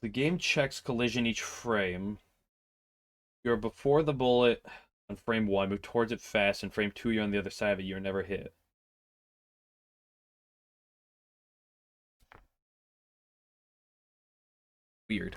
The game checks collision each frame. You're before the bullet on frame 1, move towards it fast, and frame 2 you're on the other side of it, you're never hit. Weird.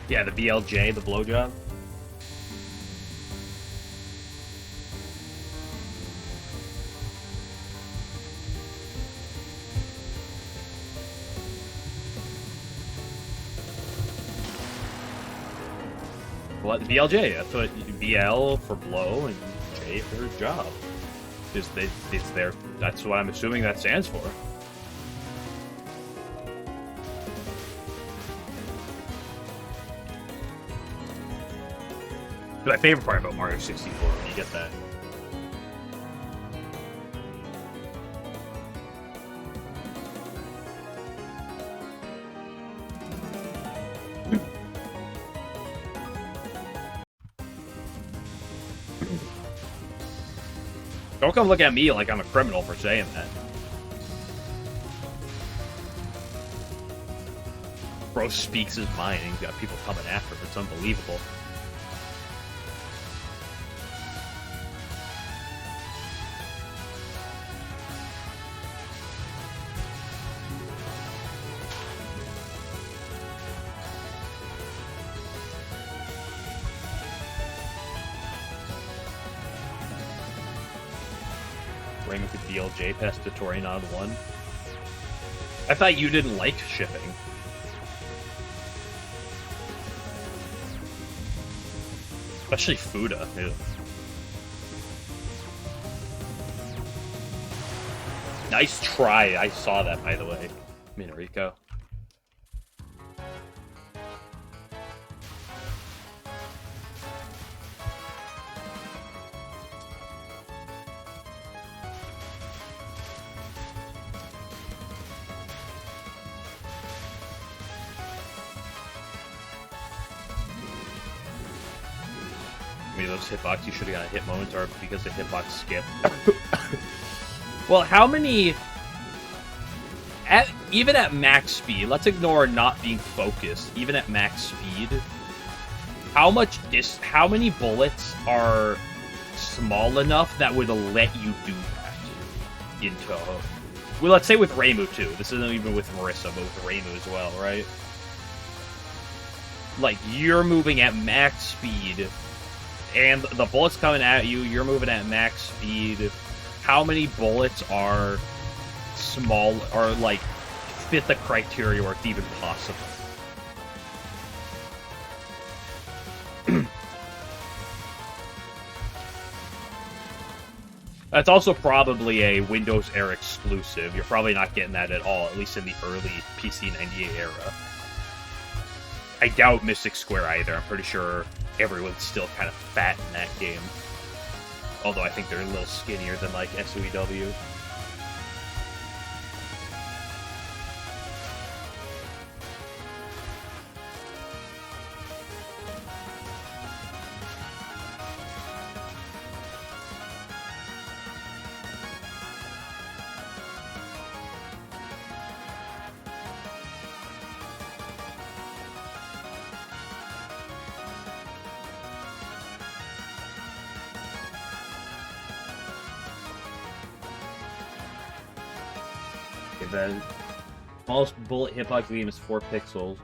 Yeah, the BLJ, the blowjob. What? BLJ, that's what BL for blow and J for job. It's there. That's what I'm assuming that stands for. My favorite part about Mario 64 when you get that. Don't come look at me like I'm a criminal for saying that. Bro speaks his mind and he's got people coming after him. It's unbelievable. Reimu could BLJ past Totorian on 1. I thought you didn't like shipping. Especially Fuda. Ew. Nice try. I saw that, by the way. Minorico. Those hitbox you should have got a hit moments are because the hitbox skip. Well, how many even at max speed, let's ignore not being focused, even at max speed, how many bullets are small enough that would let you do that in Touhou? Well, let's say with Reimu too. This isn't even with Marissa, but with Reimu as well, right? Like, you're moving at max speed and the bullets coming at you, you're moving at max speed. How many bullets are small, or like fit the criteria where it's even possible? That's also probably a Windows Era exclusive. You're probably not getting that at all, at least in the early PC 98 era. I doubt Mystic Square either. I'm pretty sure everyone's still kind of fat in that game. Although I think they're a little skinnier than, like, SOEW. The smallest bullet hitbox game is 4 pixels.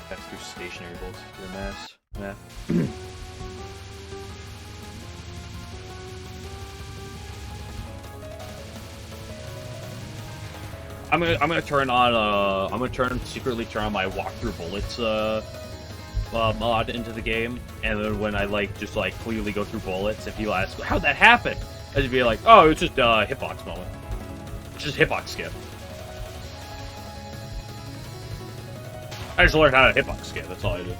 That's through stationary bolts to the mass. Yeah. I'm gonna secretly turn on my walkthrough bullets mod into the game, and then when I just clearly go through bullets, if you ask how'd that happen, I'd just be like, oh, it's just a hitbox moment. It's just hitbox skip. I just learned how to hitbox skip. That's all I do.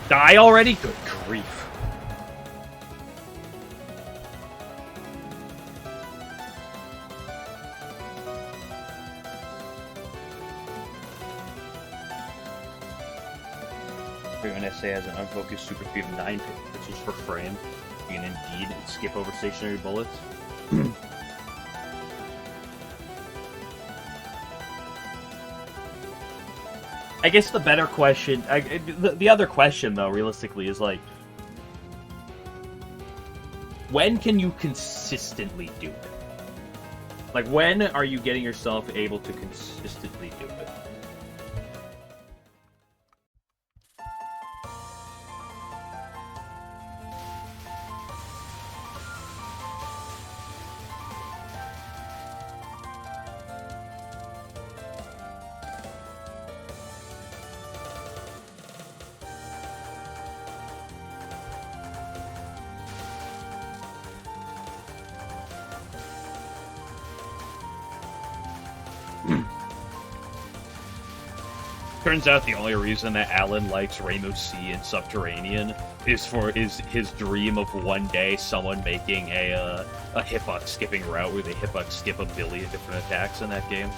Die already? Good grief. ReimuA has an unfocused super speed of 9 pixels per frame. You can indeed skip over stationary bullets. I guess the better question, the other question though, realistically, is like, when can you consistently do it? Like, when are you getting yourself able to consistently do it? Turns out the only reason that Alan likes ReimuC and Subterranean is for his dream of one day someone making a hitbox skipping route where they hitbox skip a billion different attacks in that game.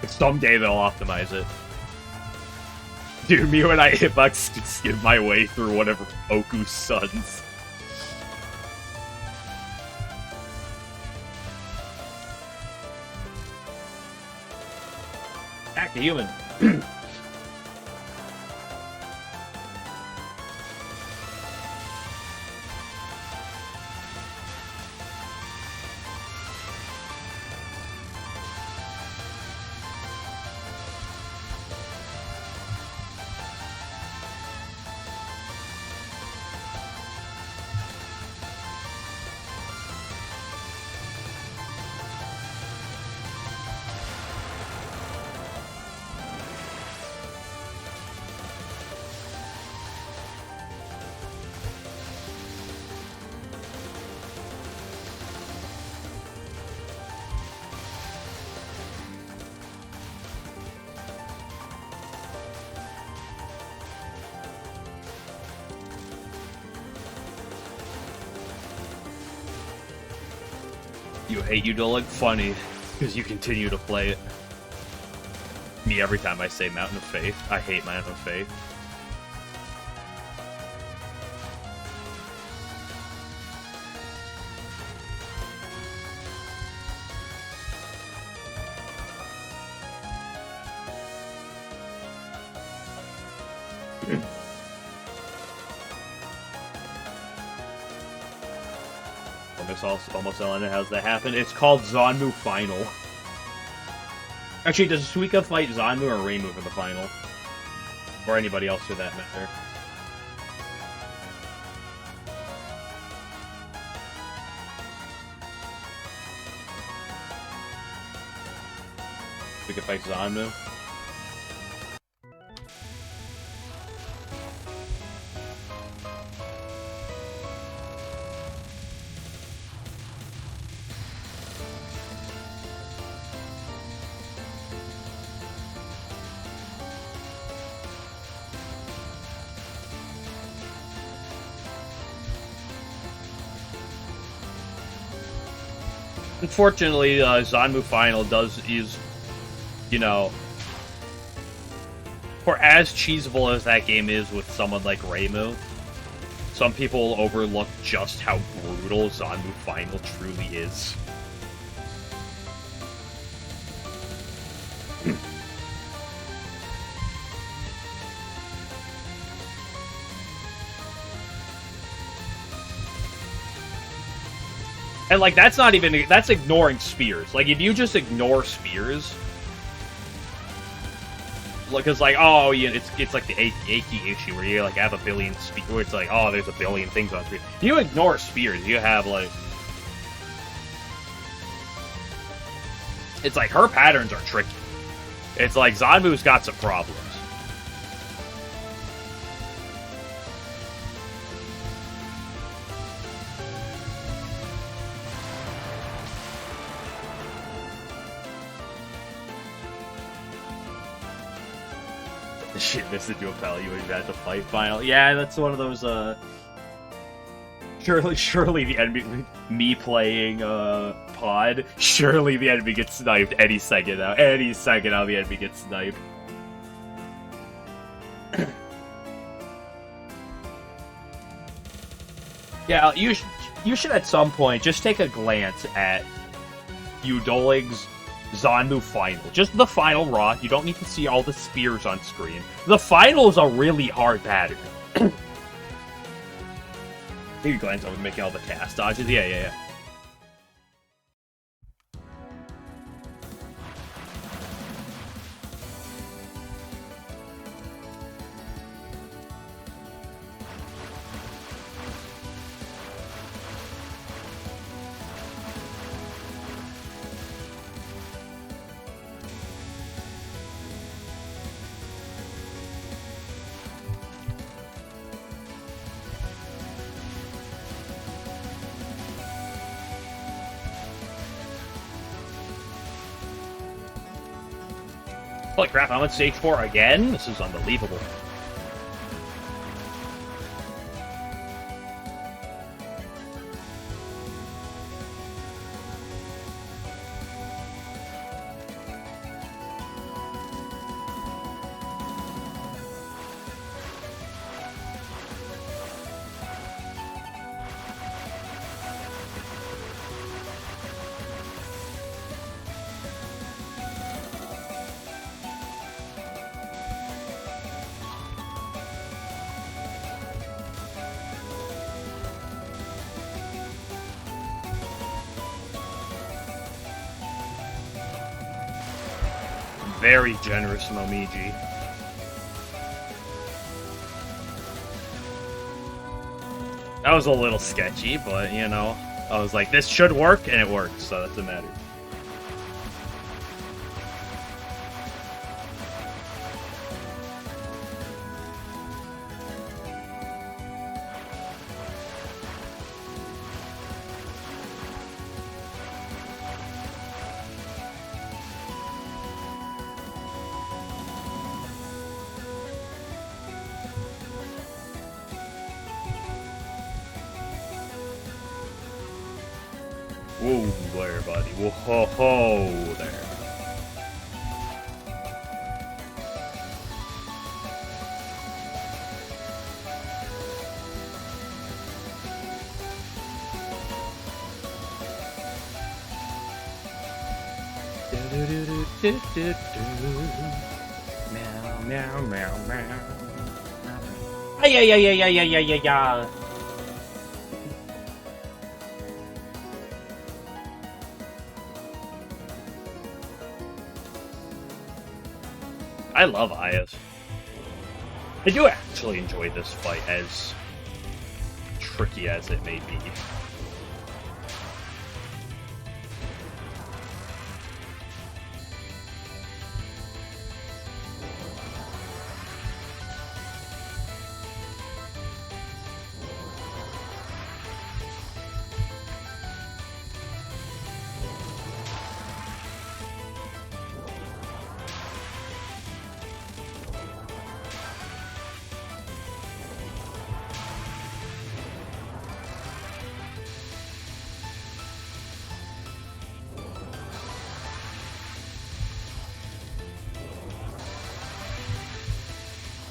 Someday they'll optimize it. Dude, me when I hitbox skip my way through one of Oku's sons. Act a human. You don't look funny because you continue to play it. Me every time I say Mountain of Faith. I hate Mountain of Faith. Almost LNNFS has that happen. It's called Zanmu Final. Actually, does Suika fight Zanmu or Reimu for the final? Or anybody else for that matter? Suika fights Zanmu. Unfortunately, Zanmu Final is, you know, for as cheesable as that game is with someone like Reimu, some people overlook just how brutal Zanmu Final truly is. And, like, that's not even... That's ignoring spears. Like, if you just ignore spears... Because, like, oh, yeah, it's like the achy issue where you, like, have a billion spears... Where it's like, oh, there's a billion things on screen. If you ignore spears, you have, like... It's like, her patterns are tricky. It's like, Zanmu's got some problems. Shit, this is dual pal you had to fight final. Yeah, that's one of those, Surely the enemy... Me playing, pod. Surely the enemy gets sniped any second now. Any second now the enemy gets sniped. Yeah, you should at some point just take a glance at Udolig's Zanmu Final. Just the final raw. You don't need to see all the spears on screen. The final is a really hard pattern. Maybe glance over making all the cast dodges. Yeah. Holy crap, I'm on stage 4 again? This is unbelievable. Very generous, Momiji. That was a little sketchy, but, you know, I was like, this should work, and it worked, so that doesn't matter. Whoa there, buddy. Whoa ho ho there. Meow meow meow meow. Ay. I love Ayas. I do actually enjoy this fight, as tricky as it may be.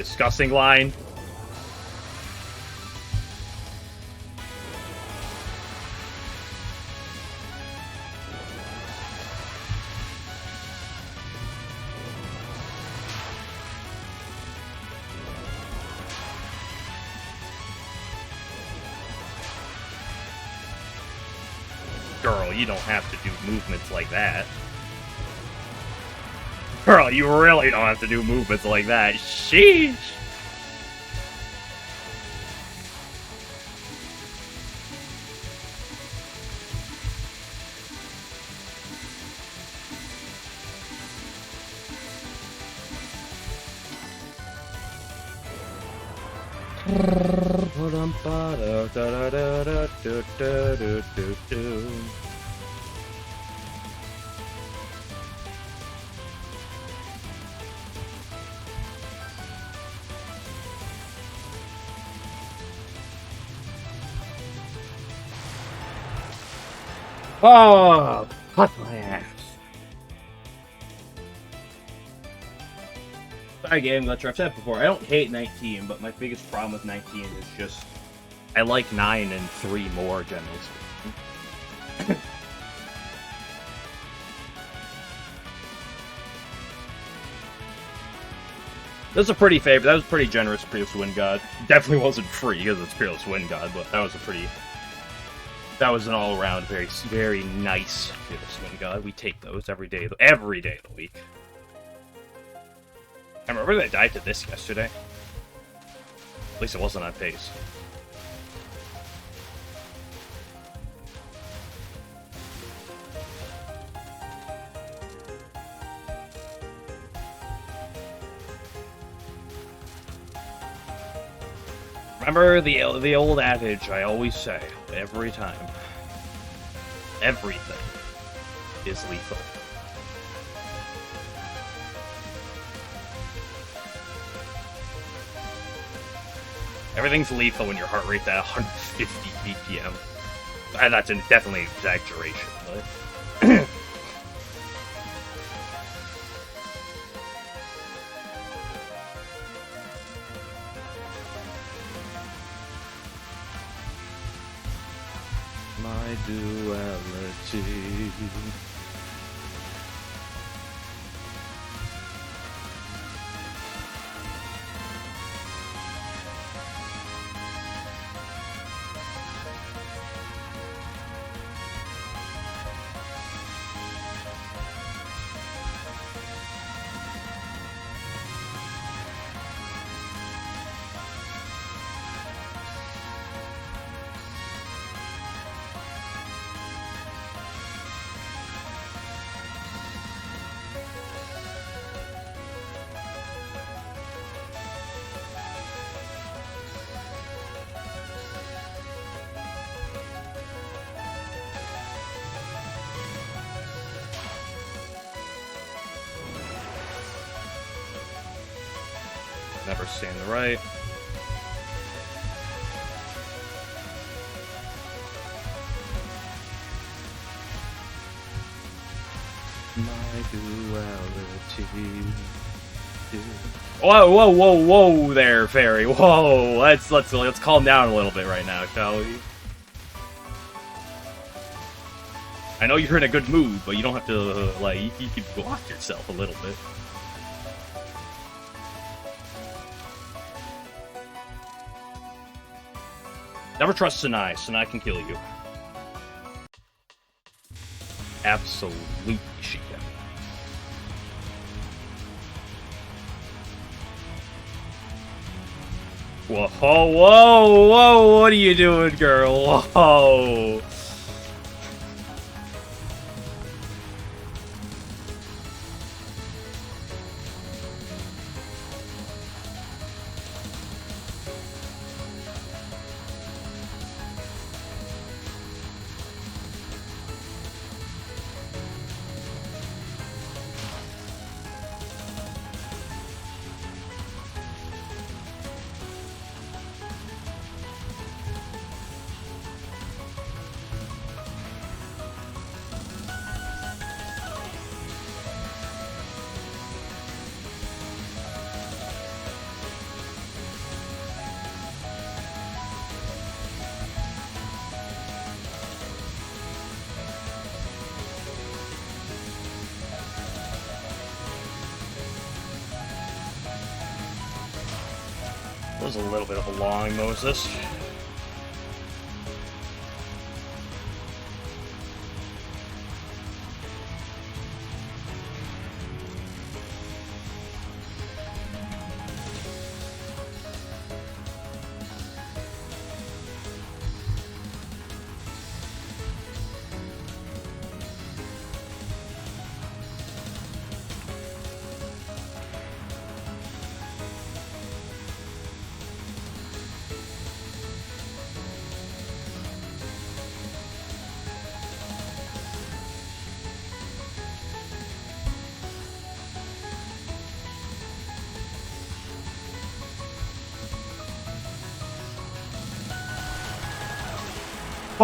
Disgusting line. Girl, you don't have to do movements like that. Girl, you really don't have to do movements like that. Sheesh! Oh, cut my ass. Sorry, game glitcher. I've said it before. I don't hate 19, but my biggest problem with 19 is just I like 9 and 3 more, generally speaking. That was a pretty favorite. That was pretty generous, Peerless Wind God. Definitely wasn't free because it's Peerless Wind God, but that was a pretty. That was an all-around very, very nice Peerless Wind God. We take those every day of the week. I remember that I died to this yesterday. At least it wasn't on pace. Remember the old adage I always say every time. Everything is lethal. Everything's lethal when your heart rate's at 150 BPM. And that's definitely an exaggeration, but... My duality. Never stay on the right. My duality. Whoa, whoa, whoa, whoa there, fairy. Whoa, let's calm down a little bit right now, shall we? I know you're in a good mood, but you don't have to, like, you can block yourself a little bit. Never trust Sanai. Sanai can kill you. Absolutely she can. Whoa, whoa, whoa, what are you doing, girl? Whoa. was a little bit of a long Moses.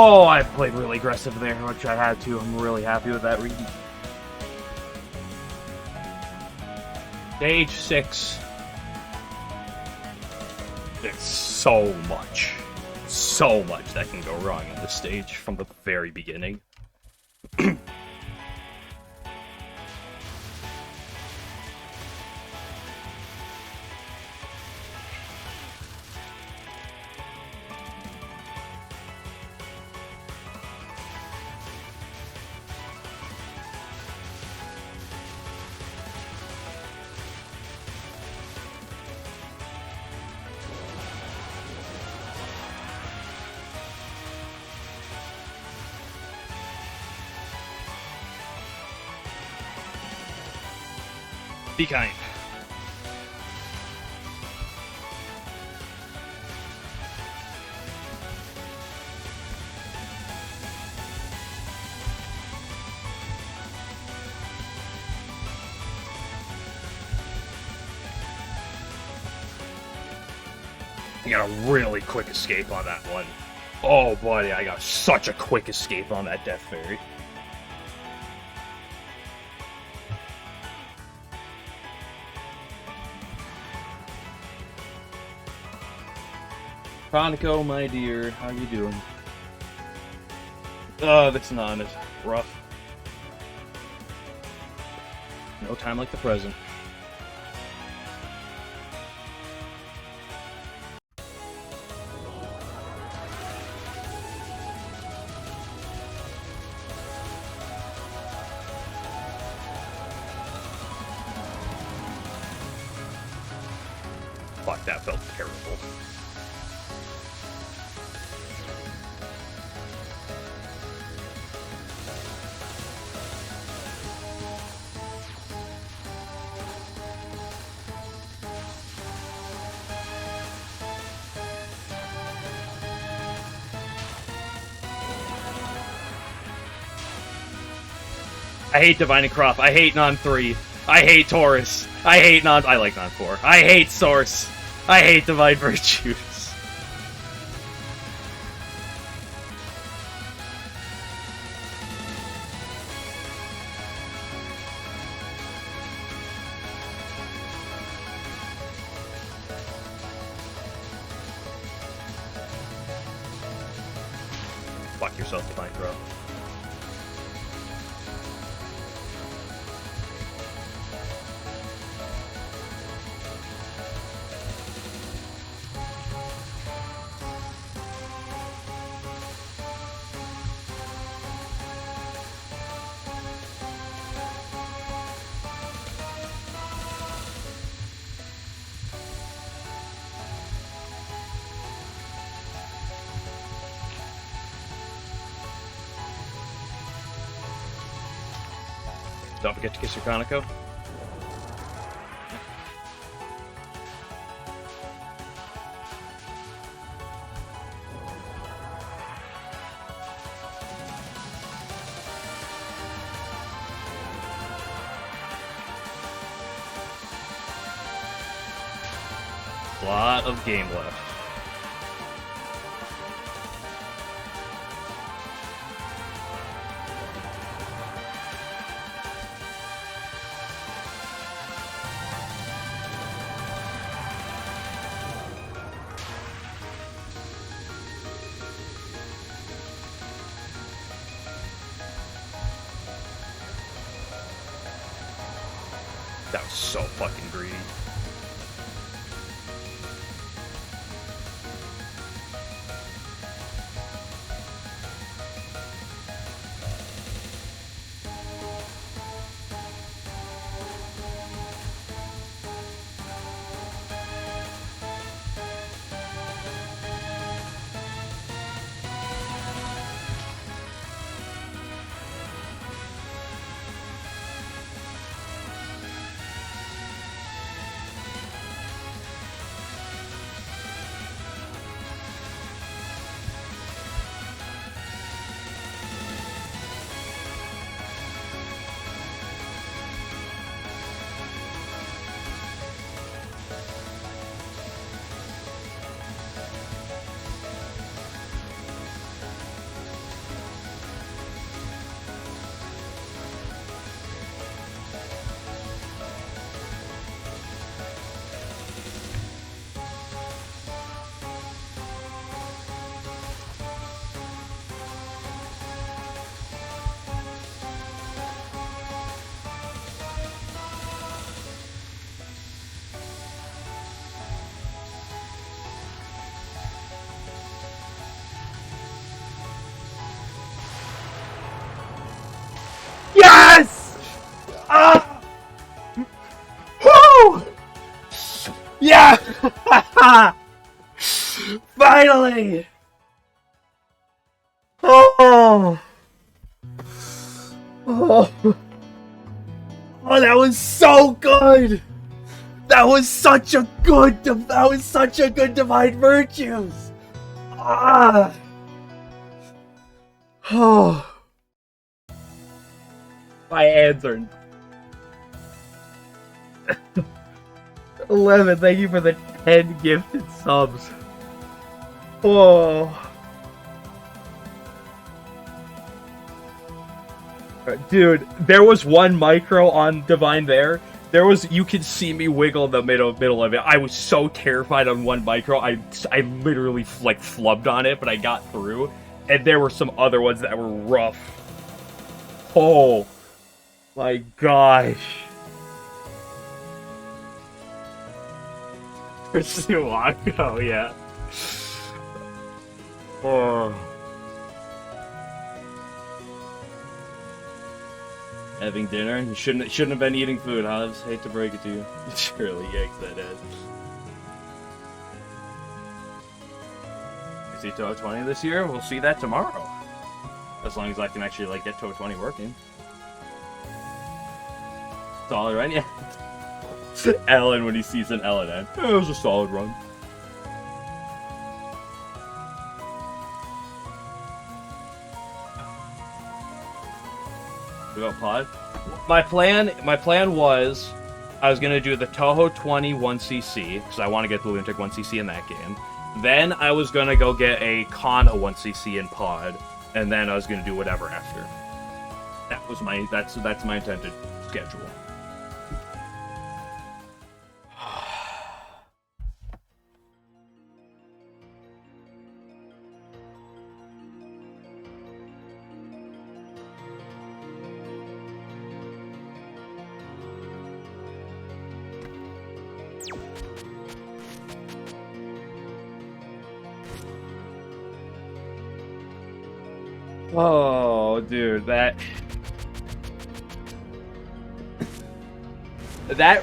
Oh, I played really aggressive there, which I had to. I'm really happy with that read. Stage 6. There's so much that can go wrong in this stage from the very beginning. Be kind. I got a really quick escape on that one. Oh, buddy, I got such a quick escape on that Death Fairy. Chronico, my dear, how you doing? That's not as rough. No time like the present. Fuck, that felt terrible. I hate Divine and Croft. I hate Non 3. I hate Taurus. I hate Non. I like Non 4. I hate Source. I hate Divine Virtues. Fuck yourself, Divine Croft. Don't forget to kiss your Chronico. Lot of game left. That was so fucking greedy. why? Oh. Oh. Oh, that was so good. That was such a good Divine Virtues. Ah. Oh. My answer. 11, thank you for the 10 gifted subs. Oh. Dude, there was one micro on Divine there. You could see me wiggle in the middle of it. I was so terrified on one micro. I literally like flubbed on it, but I got through. And there were some other ones that were rough. Oh my gosh. Suwako, yeah. Oh. Having dinner? You shouldn't have been eating food, huh? I just hate to break it to you. Surely yanks that head. Is he Touhou 20 this year? We'll see that tomorrow. As long as I can actually like get Touhou 20 working. Solid run, yeah. Ellen when he sees an LNN. It was a solid run. We got pod. My plan was I was gonna do the Touhou 20 1cc because I want to get the Lunatic 1cc in that game. Then I was gonna go get a Kana 1cc in pod, and then I was gonna do whatever after. That's my intended schedule. Oh, dude, that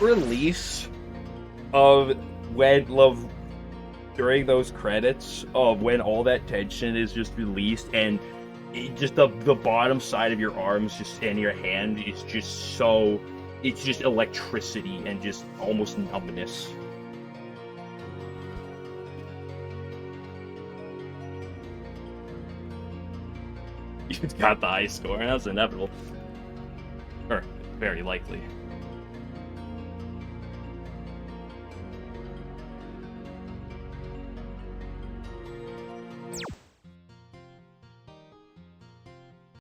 release of during those credits of when all that tension is just released and just the bottom side of your arms just and your hand is just so, it's just electricity and just almost numbness. You got the high score, and that's inevitable. Or, very likely.